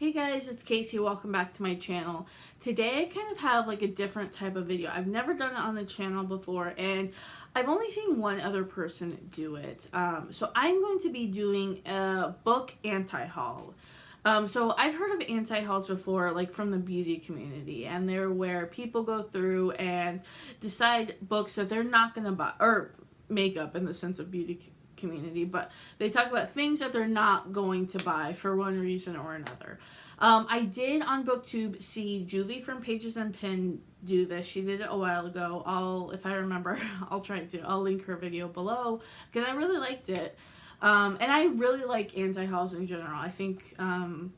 Hey guys, it's Casey. Welcome back to my channel. Today I kind of have like a different type of video. I've never done it on the channel before and I've only seen one other person do it. So I'm going to be doing a book anti-haul. So I've heard of anti-hauls before, like from the beauty community, and they're where people go through and decide books that they're not going to buy, or makeup in the sense of beauty community, but they talk about things that they're not going to buy for one reason or another. I did on BookTube see Julie from Pages and Pen do this. She did it a while ago. If I remember, I'll link her video below because I really liked it. And I really like anti-hauls in general. I think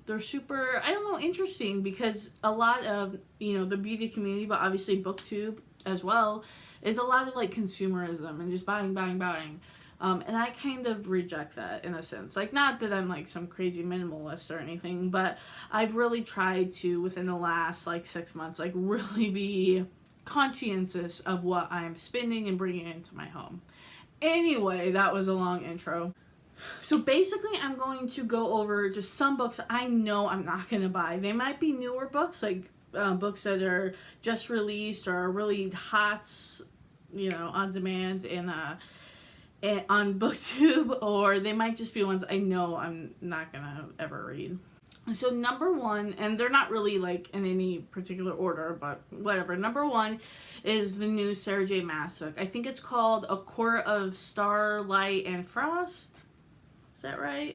they're super, interesting because a lot of, the beauty community, but obviously BookTube as well, is a lot of like consumerism and just buying. And I kind of reject that in a sense. Like, not that I'm like some crazy minimalist or anything, but I've really tried to, within the last like 6 months, like really be conscientious of what I'm spending and bringing into my home. Anyway, that was a long intro. So basically, I'm going to go over just some books I know I'm not going to buy. They might be newer books, like books that are just released or are really hot, on demand on BookTube, or they might just be ones I know I'm not gonna ever read. So number one, and they're not really like in any particular order, but whatever. Number one is the new Sarah J. Maas book. I think it's called A Court of Starlight and Frost. Is that right?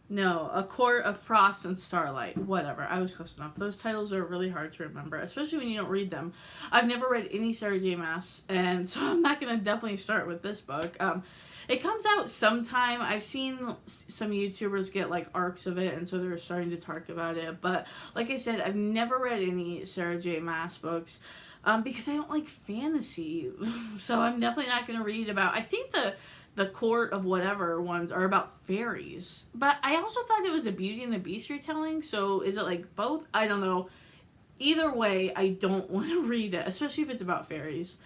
No, A Court of Frost and Starlight. Whatever. I was close enough. Those titles are really hard to remember, especially when you don't read them. I've never read any Sarah J. Maas, and so I'm not going to definitely start with this book. It comes out sometime. I've seen some YouTubers get like arcs of it, and so they're starting to talk about it. But like I said, I've never read any Sarah J. Maas books because I don't like fantasy. So I'm definitely not going to read about... I think the court of whatever ones are about fairies. But I also thought it was a Beauty and the Beast retelling, so is it like both? I don't know. Either way, I don't want to read it, especially if it's about fairies.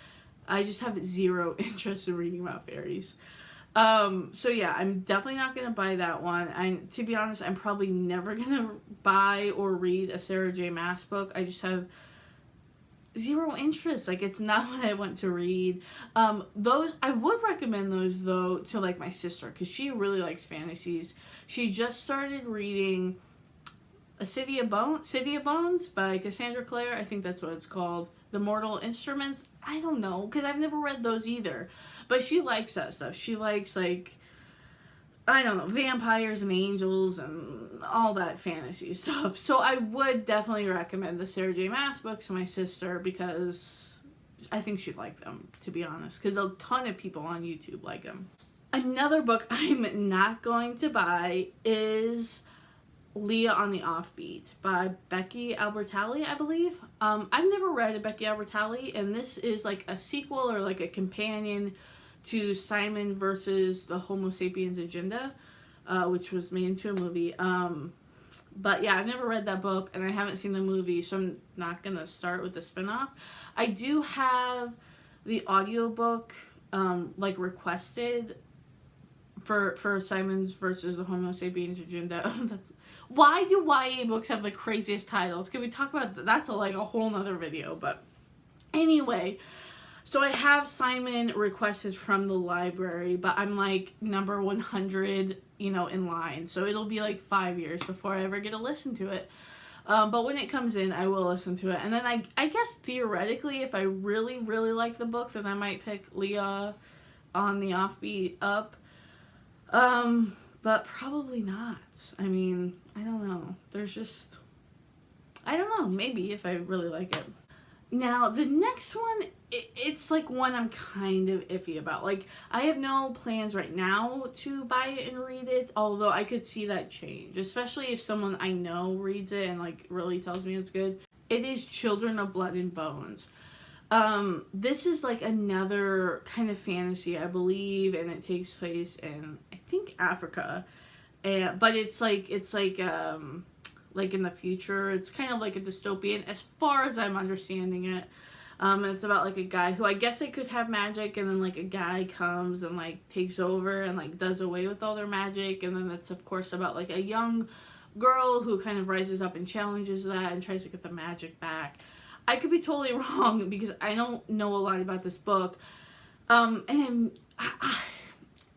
I just have zero interest in reading about fairies. So yeah, I'm definitely not going to buy that one. And to be honest, I'm probably never going to buy or read a Sarah J. Maas book. I just have zero interest. Like, it's not what I want to read. Those, I would recommend those though to like my sister, because she really likes fantasies. She just started reading A City of Bones by Cassandra Clare. I think that's what it's called. The Mortal Instruments. I don't know, because I've never read those either. But she likes that stuff. She likes, like, I don't know, vampires and angels and all that fantasy stuff. So I would definitely recommend the Sarah J. Maas books to my sister because I think she'd like them, to be honest. Because a ton of people on YouTube like them. Another book I'm not going to buy is Leah on the Offbeat by Becky Albertalli, I believe. I've never read a Becky Albertalli, and this is like a sequel or like a companion to Simon versus the Homo Sapiens Agenda, which was made into a movie. But yeah, I've never read that book, and I haven't seen the movie, so I'm not gonna start with the spinoff. I do have the audiobook like requested for Simon's versus the Homo Sapiens Agenda. Why do YA books have the craziest titles? Can we talk about that? That's like a whole nother video, but anyway. So I have Simon requested from the library, but I'm like number 100, in line. So it'll be like 5 years before I ever get to listen to it. But when it comes in, I will listen to it. And then I guess theoretically, if I really, really like the book, then I might pick Leah on the Offbeat up. But probably not. I mean, I don't know. I don't know. Maybe if I really like it. Now, the next one, it's like one I'm kind of iffy about. Like, I have no plans right now to buy it and read it, although I could see that change, especially if someone I know reads it and, like, really tells me it's good. It is Children of Blood and Bones. This is, like, another kind of fantasy, I believe, and it takes place in, I think, Africa. But it's like in the future. It's kind of like a dystopian as far as I'm understanding it. And it's about like a guy who, I guess they could have magic, and then like a guy comes and like takes over and like does away with all their magic. And then it's of course about like a young girl who kind of rises up and challenges that and tries to get the magic back. I could be totally wrong because I don't know a lot about this book.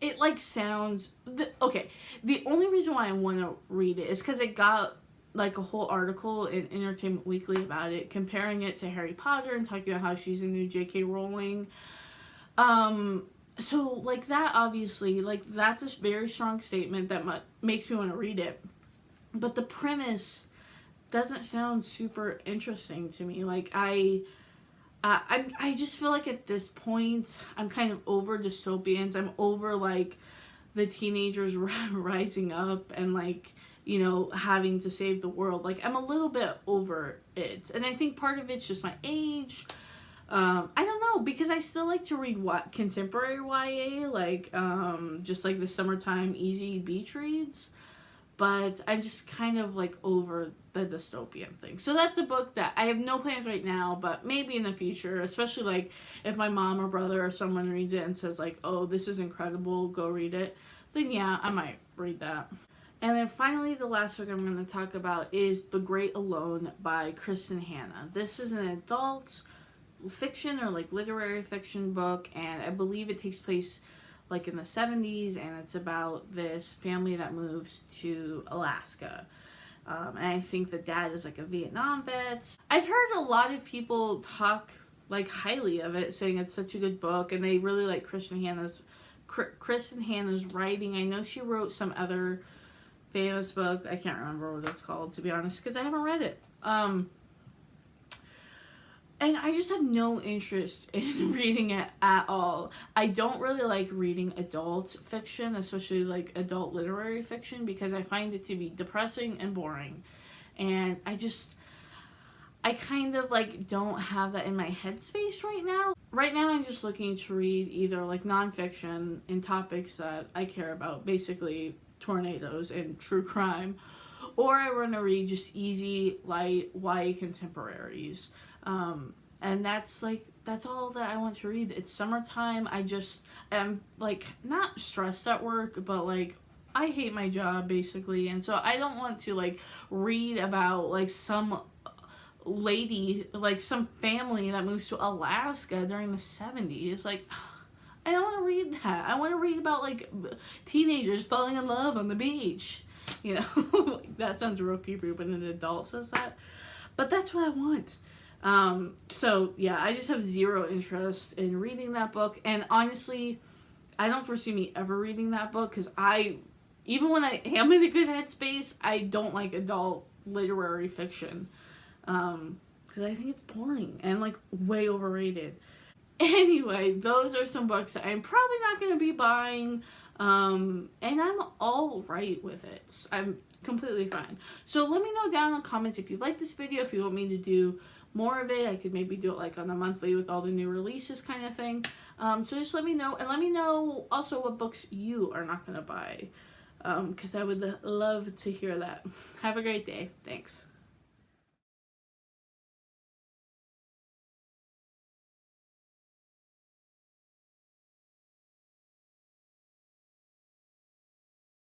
It like sounds okay. The only reason why I want to read it is because it got like a whole article in Entertainment Weekly about it, comparing it to Harry Potter and talking about how she's a new J.K. Rowling. So like that, obviously, like that's a very strong statement that makes me want to read it. But the premise doesn't sound super interesting to me. Like I just feel like at this point I'm kind of over dystopians. I'm over like the teenagers rising up and like, you know, having to save the world. Like I'm a little bit over it, and I think part of it's just my age. I don't know, because I still like to read contemporary YA, like just like the summertime easy beach reads. But I'm just kind of like over the dystopian thing. So that's a book that I have no plans right now, but maybe in the future, especially like if my mom or brother or someone reads it and says like, oh, this is incredible, go read it, then yeah, I might read that. And then finally, the last book I'm going to talk about is The Great Alone by Kristin Hannah. This is an adult fiction or like literary fiction book, and I believe it takes place like in the 70s, and it's about this family that moves to Alaska. And I think the dad is like a Vietnam vet. I've heard a lot of people talk like highly of it, saying it's such a good book, and they really like Kristin Hannah's writing. I know she wrote some other famous book. I can't remember what it's called, to be honest, because I haven't read it. And I just have no interest in reading it at all. I don't really like reading adult fiction, especially like adult literary fiction, because I find it to be depressing and boring. And I kind of like don't have that in my headspace right now. Right now I'm just looking to read either like nonfiction in topics that I care about, basically tornadoes and true crime, or I want to read just easy, light, YA contemporaries. And that's all that I want to read. It's summertime. I just am like not stressed at work, but like I hate my job basically. And so I don't want to like read about like some lady, like some family that moves to Alaska during the 70s. Like, I don't want to read that. I want to read about like teenagers falling in love on the beach. You know, that sounds real creepy when an adult says that. But that's what I want. So yeah, I just have zero interest in reading that book. And honestly, I don't foresee me ever reading that book, because even when I am in a good headspace, I don't like adult literary fiction. Because I think it's boring and like way overrated. Anyway, those are some books that I'm probably not going to be buying. And I'm all right with it. I'm completely fine. So let me know down in the comments if you like this video, if you want me to do more of it. I could maybe do it like on a monthly with all the new releases kind of thing. So just let me know, and let me know also what books you are not going to buy, because I would love to hear that. Have a great day. Thanks.